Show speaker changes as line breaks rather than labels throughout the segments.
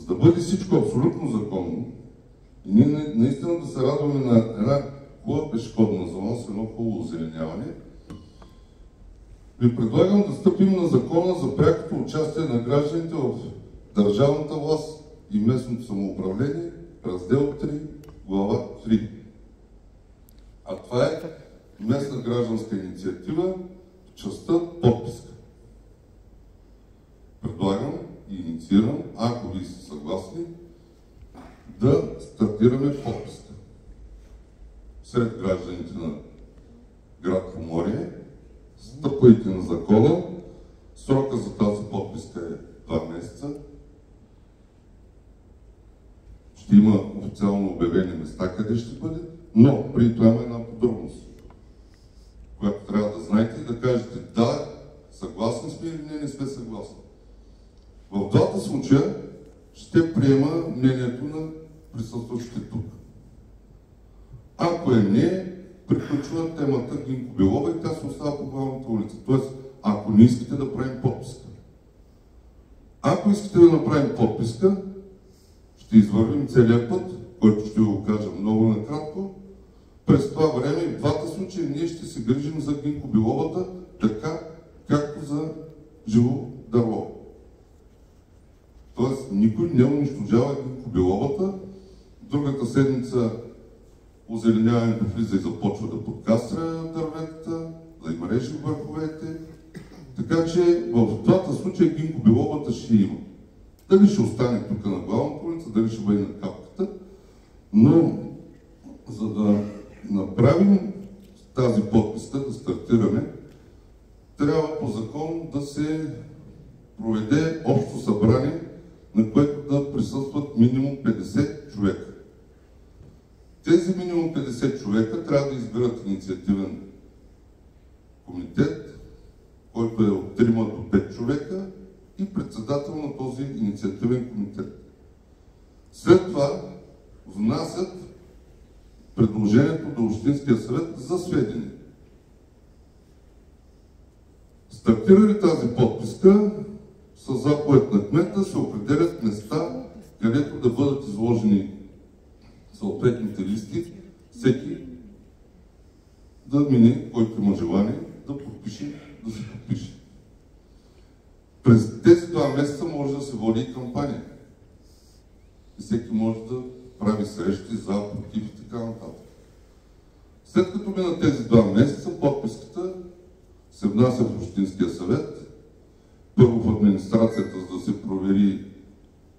да бъде всичко абсолютно законно и ние наистина да се радваме на една хубава пешеходна зона с едно хубаво озеленяване, ви предлагам да стъпим на закона за прякото участие на гражданите в държавната власт и местното самоуправление, раздел 3, глава 3. А това е местна гражданска инициатива в частта подписка. Предлагам и инициирам, ако ви сте съгласни, да стартираме подписка. Сред гражданите на град Поморие, стъпвайки на закона, срока за тази подписка е 2 месеца. Ще има официално обявени места къде ще бъде, но при това има една подробност, която трябва да знаете и да кажете да, съгласни сме или не сме съгласни. В двата случая ще приема мнението на присъстващите тук. Ако е не, приключва темата Гинко Белова и тя се остава по главната улица. Тоест, ако не искате да правим подписка. Ако искате да направим подписка, ще извървим целият път, който ще ви го кажа много накратко. През това време, в двата случая, ние ще се грижим за Гинко Беловата, така както за живо дърво. Тоест, никой не унищожава Гинко Беловата. Другата седмица озеленяването влиза и започва да подкастря дърветата, да има режи в върховете. Така че в двата случая Гинко Беловата ще има. Дали ще остане тук на главната улица, дали ще бъде на капката, но за да направим тази подписка, да стартираме, трябва по закон да се проведе общо събрание, на което да присъстват минимум 50 човека. Тези минимум 50 човека трябва да изберат инициативен комитет, който е от 3 до 5 човека и председател на този инициативен комитет. След това внасят предложението до Общинския съвет за сведение. Стартира ли тази подписка, със заповед на кмета се определят места, където да бъдат изложени съответните листи, всеки да мине, който има желание, да подпише, да се подпише. През тези 2 месеца може да се води и кампания. И всеки може да прави срещи за, против и така нататък. След като мина тези 2 месеца, подписката се внася в Общинския съвет, първо в администрацията, за да се провери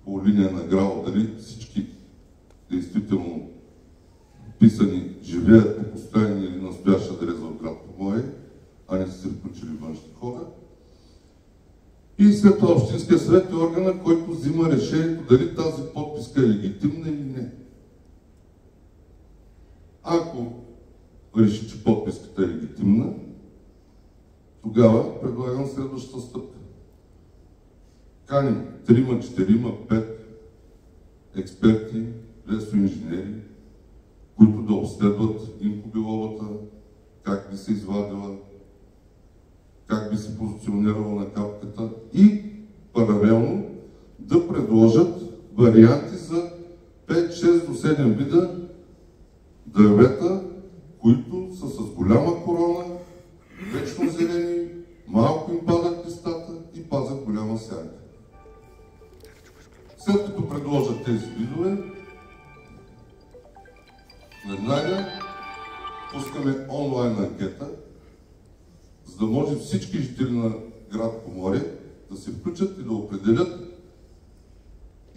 по линия на ГРАО дали всички действително вписани живеят по постоянен или настоящ адрес в град Поморие, а не са се включили външни хора. И след това Общинския съвет е органа, който взима решението дали тази подписка е легитимна или не. Ако реши, че подписката е легитимна, тогава предлагам следващата стъпка. Каним 3, 4, 5 експерти, лесоинженери, които да обследват Гинко Беловата, как би се извадила, как би се позиционирала на капката и паралелно да предложат варианти за 5, 6 до 7 вида дървета, които са с голяма корона, вечно зелени, малко им падат листата и пазят голяма сянка. След като предложат тези видове, веднага пускаме онлайн анкета, за да може всички жители на град Поморие да се включат и да определят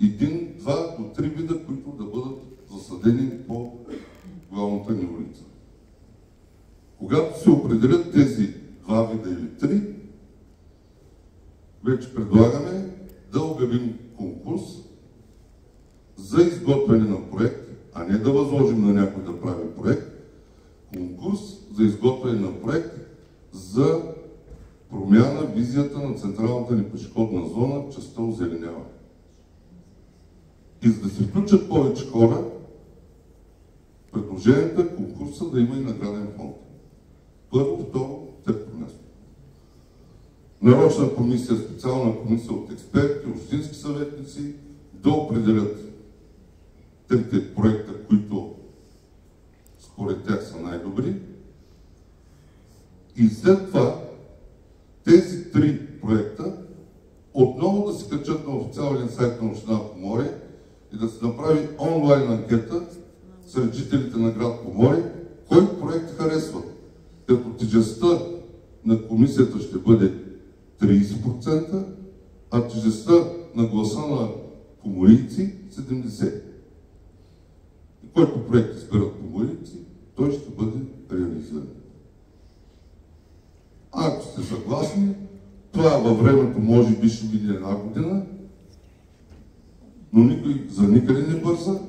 1, 2 до 3 вида, които да бъдат засадени по главната ни улица. Когато се определят тези 2 вида или 3, вече предлагаме да обявим конкурс за изготвяне на проект, а не да възложим на някой да прави проект, конкурс за изготвяне на проект за промяна визията на централната ни пешеходна зона в частта озеленяване. И за да се включат повече хора, предложението е конкурса да има и награден фонд. Първо, второ, трето място. Нарочна комисия, специална комисия от експерти, общински съветници, да определят трите проекта, които според тях са най-добри. И след това тези три проекта отново да се качат на официалния сайт на община Поморие и да се направи онлайн анкета сред жителите на град Поморие, кой проект харесва. Като тежестта на комисията ще бъде 30%, а тежестта на гласа на поморийци 70%. И който проект изберат поморийци, той ще бъде реализиран. Ако сте съгласни, това във времето може би ще мине една година, но никой за никъде не бърза.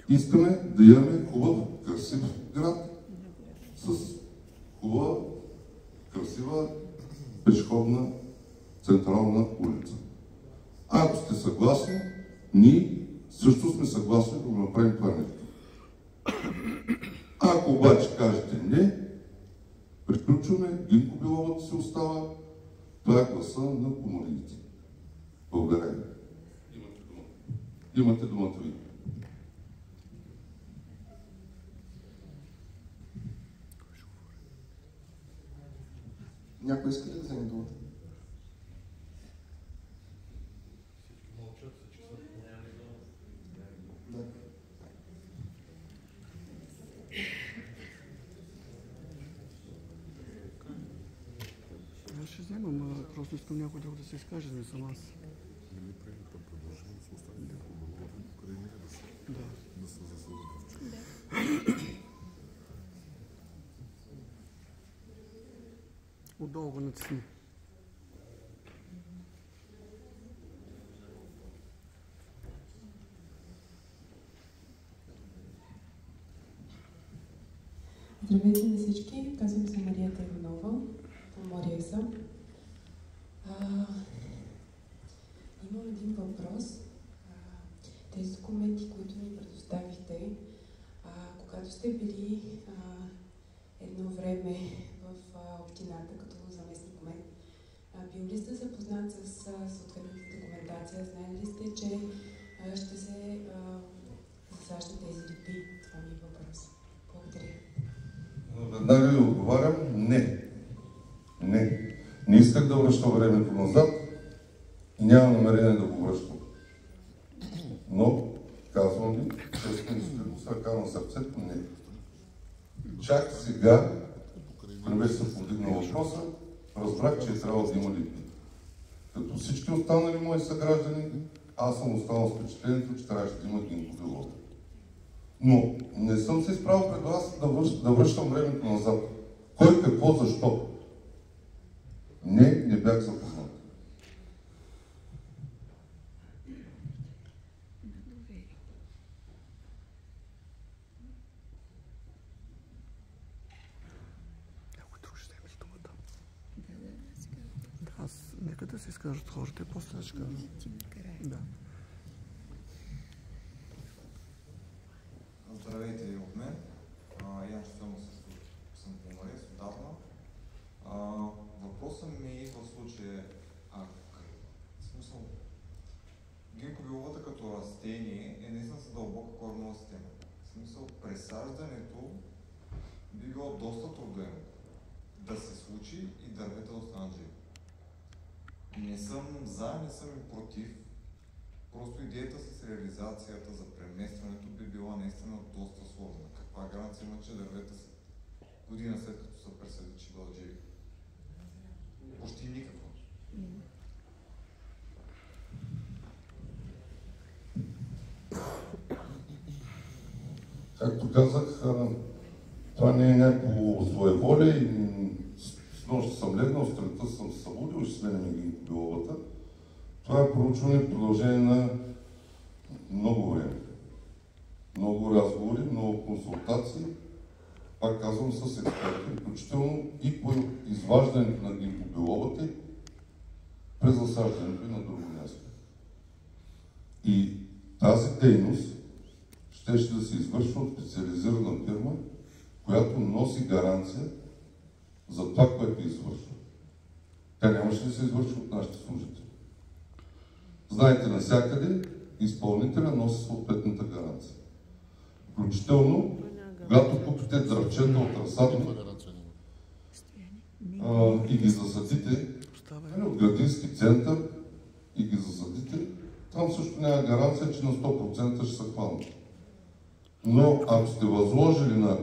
Искаме да имаме хубав, красив град с хубава, красива, пешеходна, централна улица. Ако сте съгласни, ние също сме съгласни да го направим това нещо. Ако обаче кажете не, приключваме, Гинко Беловата си остава, това е гласа на поморийци. Благодаря ви. Имате думата ви.
Някой иска ли да вземе думата? Да.
Аз ще вземам, просто искам някой друг да се изкаже, не съм аз. Отдолу го натисни.
Здравейте на всички, казвам се Мария Тайванова, Поморие съм. Имам един въпрос. Тези документи, които ми предоставихте, когато сте били едно време в общината като заместник-кмет, бил ли сте запознат с съответната документация? Знаете ли сте, че ще се засаждат тези липи? Това ми е въпрос. Благодаря.
Веднага ви отговарям, не. Не исках да връщам времето назад и нямам намерение да го връщам. Но, казвам ви, честно и с ръка на сърцето, не. Чак сега, когато беше се повдигнал въпроса, разбрах, че е трябвало да има липи. Като всички останали мои съграждани, аз съм останал с впечатлението, че трябваше да има Гинко Белова. Но не съм се изправил пред вас да връщам времето назад. Кой, какво, защо? Не бях запознат.
Някой друг ще вземе думата. Нека да се изкажат хората и после ще кажа. Да.
Здравейте и от мен. Ян Штефанов съм поморец отдавна. Въпросът ми в случая в смисъл Гинко Беловата като растение е наистина с дълбока коренова система. В смисъл пресаждането би било доста трудно да се случи и дървета да останат живи. Не съм за, не съм и против. Просто идеята с реализацията за преместването би била наистина доста сложна. Каква гаранция има, че дървета година след като са пресадят, че бъдат живи? Почти никаква.
Както казах, това не е някакво своеволие и с нощ съм легнал, сутринта съм се събудил и ще сменяме Гинко Беловата. Това е проучване в продължение на много време. Много разговори, много консултации, пак казвам с експерти, включително и по изваждането на Гинко Беловата през засаждането и на друго място. И тази дейност ще да се извършва от специализирана фирма, която носи гаранция за това, което извършва. Тя нямаше да се извършва от нашите служители. Знаете, навсякъде изпълнителя носи съответната гаранция. Включително, когато купите дръвчета от разсадник и ги засадите от градински център и ги засадите, там също няма гаранция, че на 100% ще се хванат. Но ако сте възложили на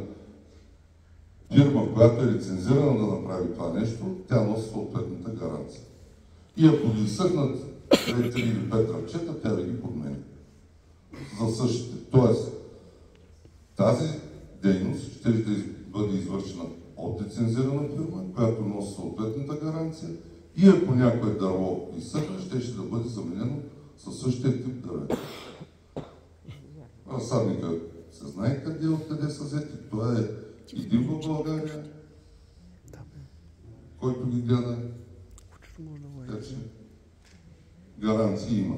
фирма, която е лицензирана да направи това нещо, тя носи съответната гаранция. И ако ви изсъхнат 3 или 5 дръвчета, тя да ги подменя. За същите. Тоест, тази дейност ще бъде извършена от лицензирана фирма, която носи съответната гаранция, и ако някое дърво изсъхне, ще да бъде заменено със същия тип дървета. Разсадника се знае откъде са взети. Това е един в България, който ги гледа. Така че гаранции има.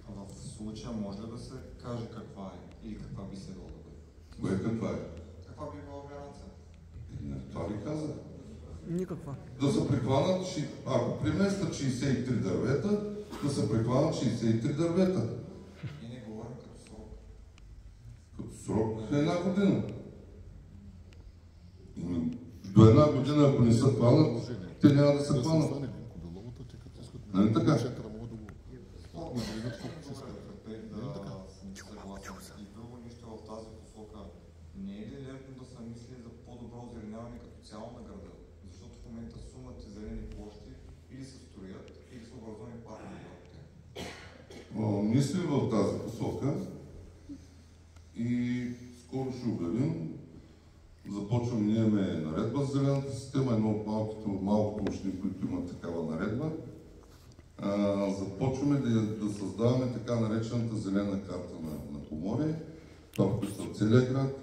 В случая може ли да се каже каква е или каква би следвало да бъде?
Кое каква е?
Каква би била гаранция?
Това ви казах.
Никаква.
Да се прихванат, ако преместят 63 дървета, да се прихванат 63 дървета.
И не говорим като срок.
Като срок е 1 година. До 1 година, ако не се хванат, те няма да се хванат. Нали така?
И друго нещо в тази посока. Не е ли лесно да се мисли за по-добро озеленяване като цяло на града? Защото в момента сумат и зелени площи или се строят, или са образувани паркове.
Мислим в тази посока и скоро ще обявим. Започваме, ние имаме наредба за зелената система, едно от малкото общини, които имат такава наредба. Започваме да създаваме така наречената зелена карта на Поморие. Това включва целия град.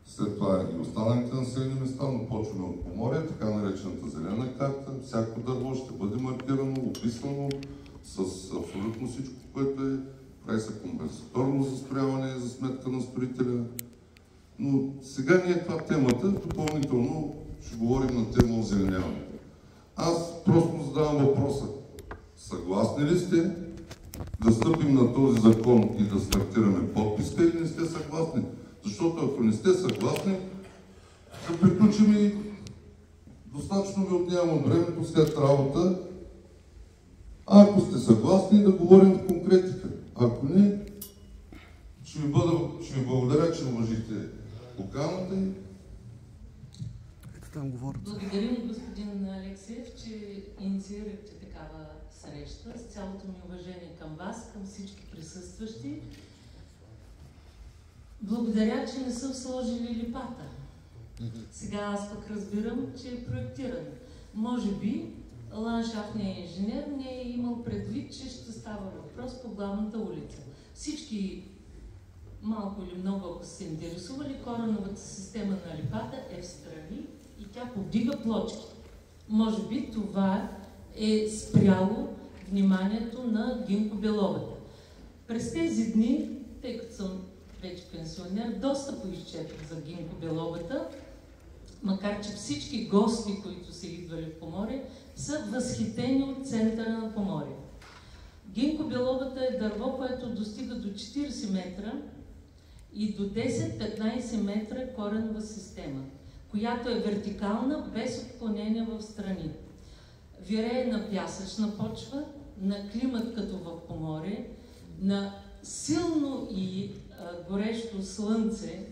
След това и останалите населени места, но почваме от Поморие, така наречената зелена карта. Всяко дърво ще бъде маркирано, описано с абсолютно всичко, което е. Прави се компенсаторно застрояване за сметка на строителя. Но сега не е това темата, допълнително ще говорим на тема озеленяване. Аз просто задавам въпроса. Съгласни ли сте да стъпим на този закон и да стартираме подписка, или не сте съгласни? Защото ако не сте съгласни, да приключим и достатъчно ви отнемам от времето след работа. А ако сте съгласни, да говорим в конкретика. Ако не, ще ви благодаря, че уважите поканата и...
Ето там говорят.
Благодарим, господин Алексиев, че инициирахте такава среща. С цялото ми уважение към вас, към всички присъстващи. Благодаря, че не са сложили липата. Сега аз пък разбирам, че е проектиран. Може би ландшафтният инженер не е имал предвид, че ще става въпрос по главната улица. Всички, малко или много, ако се интересували, кореновата система на липата е встрани и тя повдига плочки. Може би това е спряло вниманието на Гинко Беловата. През тези дни, тъй като съм вече пенсионер, доста поизчетох за Гинко Беловата, макар че всички гости, които са идвали в Поморие, са възхитени от центъра на Поморие. Гинко Беловата е дърво, което достига до 40 метра и до 10-15 метра коренова система, която е вертикална, без отклонения в страни. Вирее на пясъчна почва, на климат като в Поморие, на силно и горещо слънце,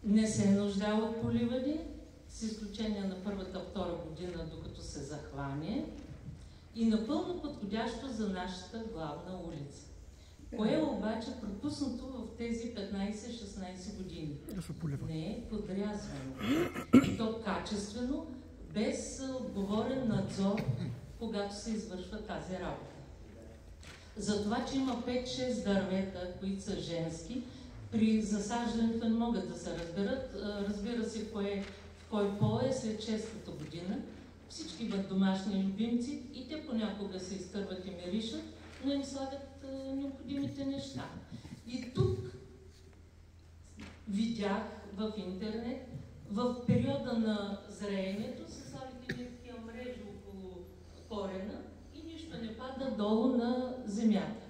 не се нуждае от поливане, с изключение на първата-втора година, докато се захване, и напълно подходящо за нашата главна улица. Кое е обаче пропуснато в тези 15-16 години? Не е подрязвано. И то качествено, без отговорен надзор, когато се извършва тази работа. За това, че има 5-6 дървета, които са женски, при засаждането не могат да се разберат. Разбира се, в кой пол е след 6-та година. Всички имат домашни любимци и те понякога се изтърват и миришат, но им слагат необходимите неща. И тук видях в интернет, в периода на зреенето се слагат такива мрежи около корена долу на земята.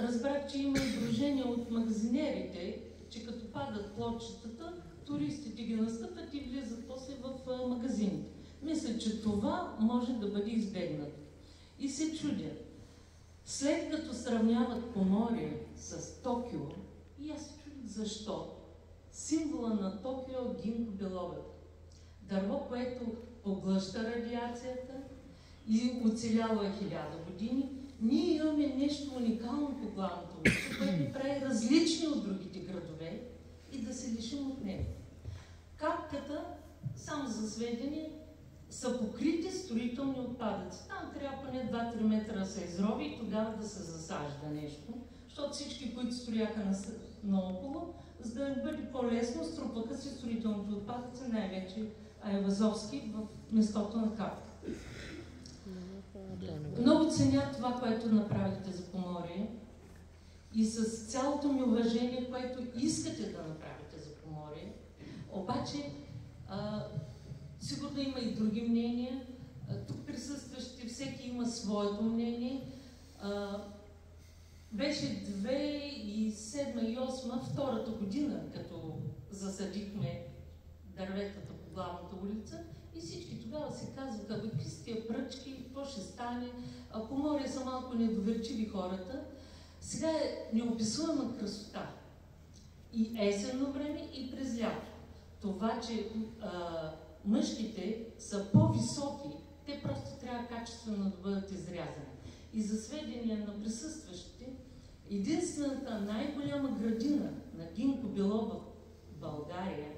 Разбрах, че има издружение от магазинерите, че като падат плочетата, туристите ги настъпят и влизат после в магазините. Мисля, че това може да бъде избегнато. И се чудя, след като сравняват Поморие с Токио, и аз се чудих защо, символа на Токио е гинко беловата. Дърво, което поглъща радиацията и оцелява 1000 години. Ние имаме нещо уникално по главното улица, което прави различни от другите градове и да се лишим от него. Капката, само за сведение, са покрити строителни отпадъци. Там трябва поне 2-3 метра да се изроби и тогава да се засажда нещо, защото всички, които строяха наоколо, за да им бъде по-лесно, струпаха си строителните отпадъци, най-вече Айвазовски, в местото на капка. Много ценя това, което направихте за Поморие и с цялото ми уважение, което искате да направите за Поморие, обаче сигурно има и други мнения. Тук присъстващите всеки има своето мнение. Беше 2007 и 2008, втората година, като засадихме дърветата по главната улица и всички тогава се казваха, какви са тия пръчки, какво ще стане. Поморие са малко недоверчиви хората. Сега е неописуема красота. И есенно време, и през лято. Това, че мъжките са по-високи, те просто трябва качествено да бъдат изрязани. И за сведение на присъстващите, единствената най-голяма градина на гинко белоба в България,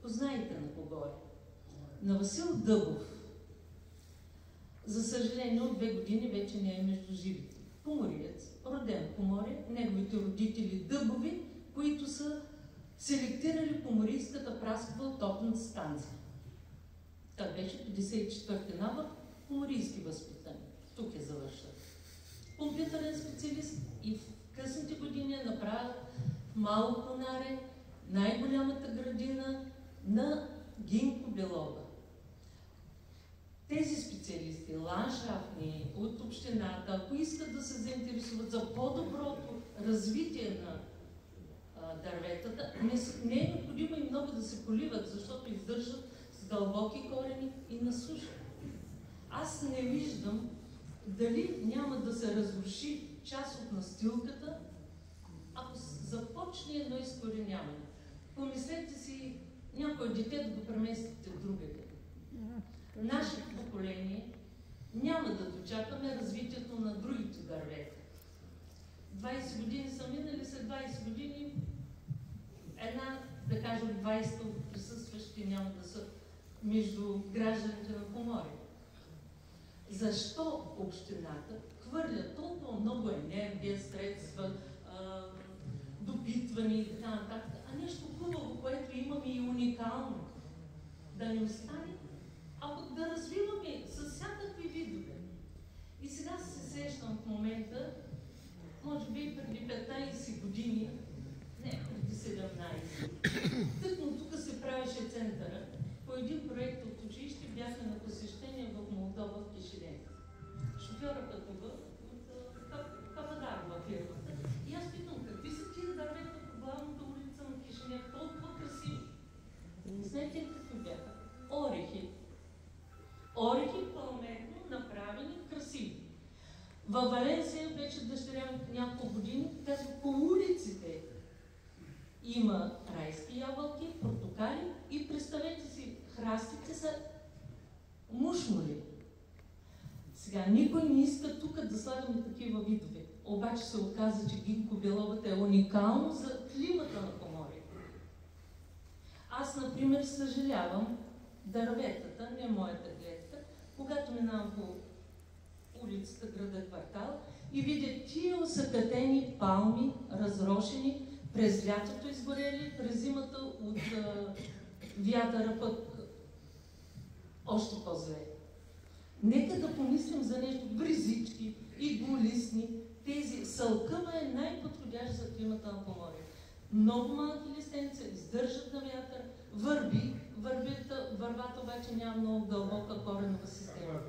познаете на кого е? На Васил Дъбов. За съжаление, от 2 години вече не е между живите. Помориец, роден в Поморие, неговите родители Дъбови, които са селектирали поморийската праскова от топната станция. Това беше 54-ти набор, поморийски възпитани. Тук е завършил. Компютърен специалист и в късните години направил в Мало Конаре най-голямата градина на гинко белоба. Тези специалисти, ландшафтни, от общината, ако искат да се заинтересуват за по-доброто развитие на дърветата, не е необходимо и много да се поливат, защото издържат с дълбоки корени и на суша. Аз не виждам дали няма да се разруши част от настилката, ако започне едно изкореняване. Помислете си някое дете да го преместите в другаде. Нашето поколение няма да дочакаме развитието на другите дървета. 20 години са минали, след 20 години една, да кажем, 20 присъстващи няма да са между гражданите на Поморие. Защо общината хвърля толкова много енергия, средства, допитване и така нататък, а нещо хубаво, което имаме и уникално, да не остане, а пък да развиваме с всякакви видове. И сега се сещам в момента, може би преди 15 години, не, преди 17. Тъкно тук се правеше центъра. По един проект от училище бяхме на посещение в Молдова, в Кишинев. Шофьора пътува от Пападарова фирмата. И аз питам, какви са тия дървета по главната улица на Кишинев, толкова красиви? Знаете какви бяха? Орехи. Орехи пълметно направени, красиви. Във Валенсия вече дъщеря няколко години, казва, по улиците има райски ябълки, портокали и представете си, храстите са мушмули. Сега никой не иска тук да слагаме такива видове. Обаче се оказа, че гинко белобата е уникално за климата на Поморие. Аз, например, съжалявам дърветата, не моята гледка, когато минавам по улицата, града, квартал и видя тия осъкатени палми, разрошени, през лятото изгорели, през зимата от вятъра пък още по-зле. Нека да помислим за нещо, бризички и голисни. Тези сълкъма е най-подходящ за климата на Поморие. Много малки листенца, издържат на вятър, върбата обаче няма много дълбока коренова система.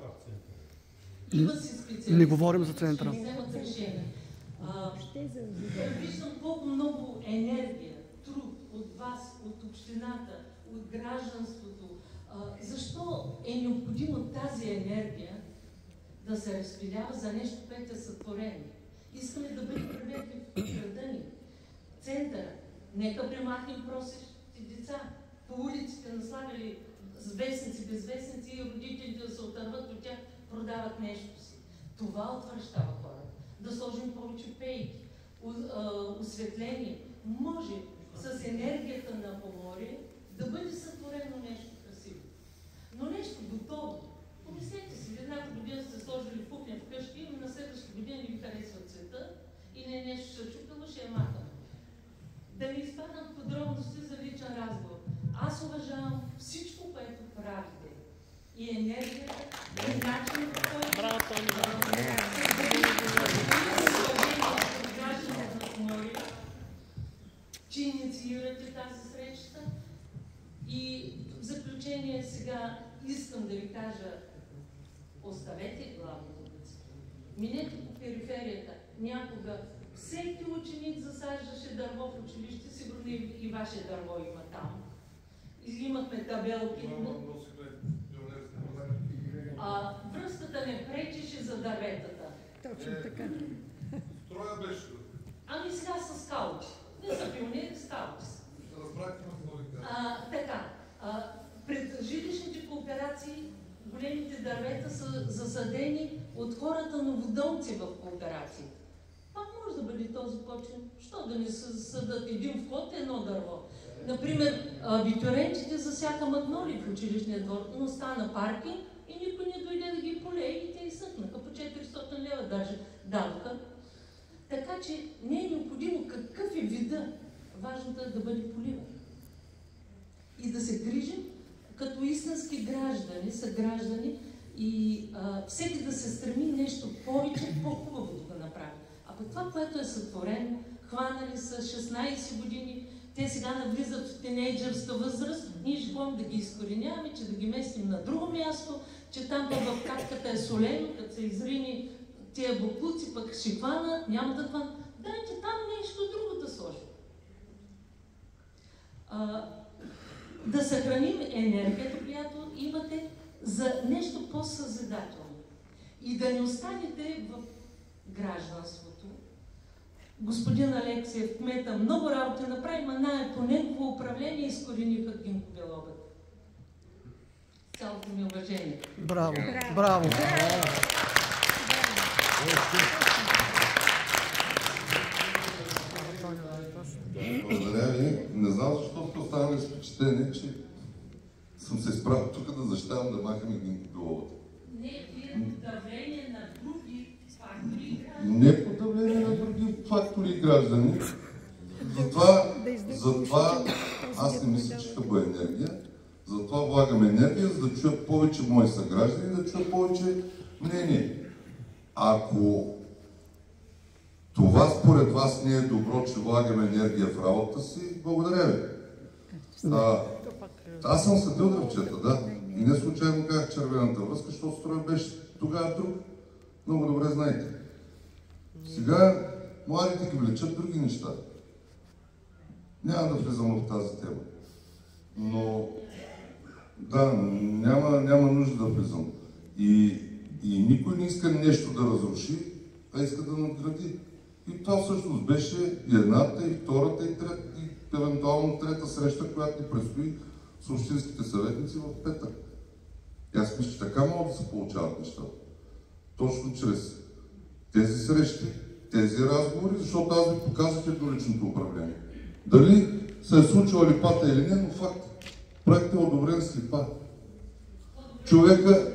Има си специалисти.
Не говорим за центъра.
Ще вземат решение. Виждам колко много енергия, труд от вас, от общината, от гражданството. Защо е необходимо тази енергия да се разпилява за нещо, което е сътворено? Искаме да бъде приветли в града ни, центъра. Нека премахнем просещи деца. По улиците наслагали с вестници, без вестници и родителите да се отърват от тях, продават нещо си. Това отвръщава хората. Да сложим повече пейки, осветление. Може с енергията на Поморие да бъде сътворено нещо красиво. Но нещо готово. Помислете си, едната година сте сложили кухня вкъщи, и на следващата година не ви харесва цвета и не е нещо ще чупило, ще е махано. Да не изпадам в подробности за личен разговор. Аз уважавам всичко, което правите. И енергията, и начинът, по който гражданите на Поморие, че инициирате тази среща. И в заключение сега искам да ви кажа, оставете главната улица. Минете по периферията. Някога всеки ученик засаждаше дърво в училище, сигурно и ваше дърво има там. И имахме табелки. Връзката не пречеше за дърветата.
Точно така.
Строя беше.
Ами сега са скаути. Не са пионери, скаути са. Така. Пред жилищните кооперации големите дървета са засадени от хората новодълци в кооперации. Пак може да бъде този почин. Що да не съдат един вход, едно дърво? Например, абитуриентите засяха магнолии в училищния двор, но стана паркинг и никой не дойде да ги полее и те изсъхнаха. По 400 лева даже дадоха. Така че не е необходимо какъв е вида. Важното е да бъде поливан. И да се грижим като истински граждани, съграждани и всеки да се стреми нещо повече, по-хубаво да го направи. А пък това, което е сътворено, хванали са 16 години, те сега навлизат в тинейджърска възраст, ние ще ходим да ги изкореняваме, че да ги местим на друго място, че там в катката е солено, като се изрини тия буклуци, пък ще хванат, няма да хванат. Дайте там нещо друго да сложим. Да съхраним енергията, която имате, за нещо по-съзидателно. И да не останете в гражданството. Господин Алексиев, кмета, много работа направи, но по негово управление изкорениха Гинко Белогът. Цялото ми уважение.
Браво! Браво!
Благодаря ви. Не знам защо сте останали с впечатление, че съм се изправил тук да защитавам да махаме Гинко Белогът.
Не, вие давление на други фактори и граждани.
Не по давление на други фактори и граждани. Затова аз не мисля, че това е енергия. Затова влагам енергия, за да чуя повече мои съграждани, да чуя повече мнение. Ако това според вас не е добро, че влагам енергия в работата си, благодаря ви. Аз съм съдил дръвчета, да. И не случайно казах червената връзка, защото строя беше тогава друг. Много добре знаете. Сега младите ги влечат други неща. Няма да влизам в тази тема. Но да, няма нужда да влизам. И никой не иска нещо да разруши, а иска да надгради. И това всъщност беше и едната, и втората, и трета, и евентуално трета среща, която ни предстои с общинските съветници в петък. И аз мисля, че така могат да се получават нещата. Точно чрез тези срещи, тези разговори, защото аз ви показах едноличното управление. Дали се е случила липата или не, но факт. Проектът е одобрен с липа.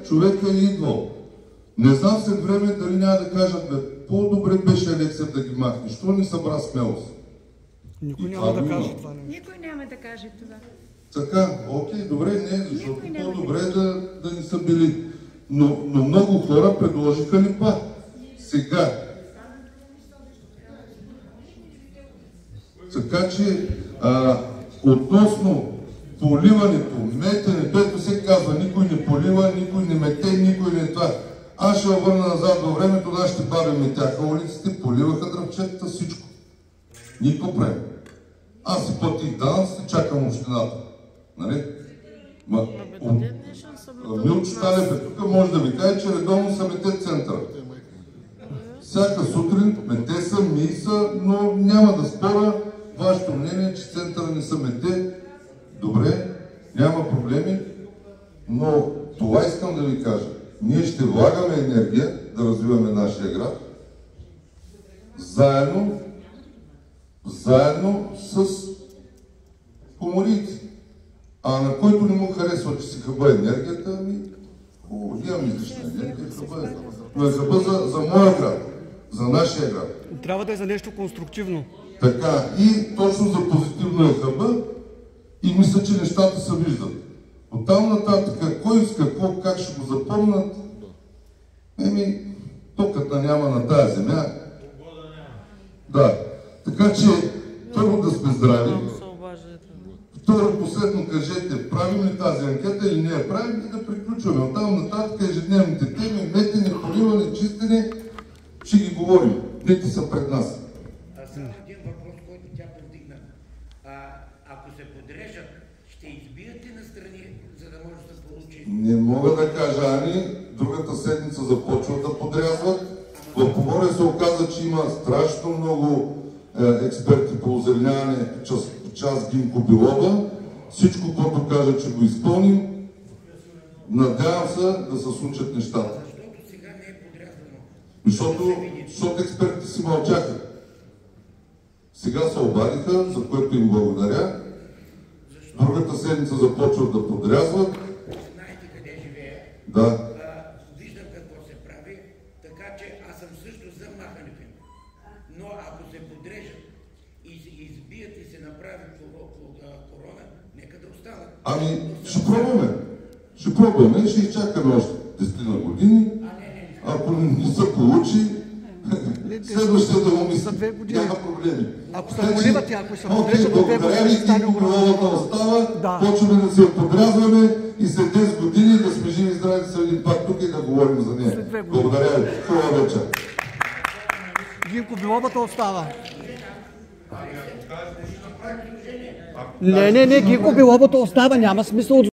Човека е идвал. Не знам след време дали няма да кажат, бе, по-добре беше Алексиев да ги махне. Що ни събра смелост?
Никой няма да каже това.
Никой няма да каже това.
Така, окей, добре, не, защото по-добре да ни са били. Но много хора предложиха липа. Сега. Така че, относно поливането, метенето, ето се казва, никой не полива, никой не мете, никой не това. Аз ще върна назад във времето, нашите баби метяха улиците, поливаха дръвчетата, всичко. Никой правим. Аз си платих данъците, чакам общината. Нали? Милчо Талев е тук, може да ви каже, че редовно са мете центъра. Всяка сутрин мете са, мии са, но няма да спора вашето мнение, че центъра не са мете. Добре, няма проблеми, но това искам да ви кажа. Ние ще влагаме енергия да развиваме нашия град, заедно с поморите. А на който не му харесва, че си хъба енергията, имам излишна енергия, хъба е. Но е хъба за моя град, за нашия град.
Трябва да е за нещо конструктивно.
Така, и точно за позитивно е хъба и мисля, че нещата се виждат. Оттам нататък, кой с какво, как ще го запомнат, токата няма на тази земя. Да, така че първо да сме здрави. Второ, последно кажете, правим ли тази анкета или не я правим и да приключваме. Оттам нататък ежедневните теми, метене, поливане, чистене, ще ги говорим. Дните са пред нас.
Само един въпрос, който тя повдигна. Ако се подрежат, ще избиете настрани, за да може да се получи?
Не мога да кажа, Ани. Другата седмица започват да подрязват. В Поморие се оказа, че има страшно много експерти по озеленяване, част Гинко Билова. Всичко, което кажа, че го изпълним. Надявам се да се случат нещата.
Защото сега не е подрязвано.
Защото експертите си мълчаха. Сега се обадиха, за което им благодаря. Другата седмица започват да подрязват.
Знаете къде живее.
Да.
Виждам какво се прави, така че аз съм също за махането им. Но ако се подрежат и се избият и се направят корона, нека да останат.
Ще пробваме и ще изчакаме още 10 години. Ако не се получи, следващата да му мисли. Няма проблеми.
Ако се поливат и ако се подрежат до 2 години, ще стане
огромно. Почваме да се я подрязваме и след 10 години да сме живи и здрави да се видим пак тук и да говорим за нея. Благодаря ви. Хубава вечер.
Гинко Билобата остава. Не, Гинко Билобата остава, няма смисъл от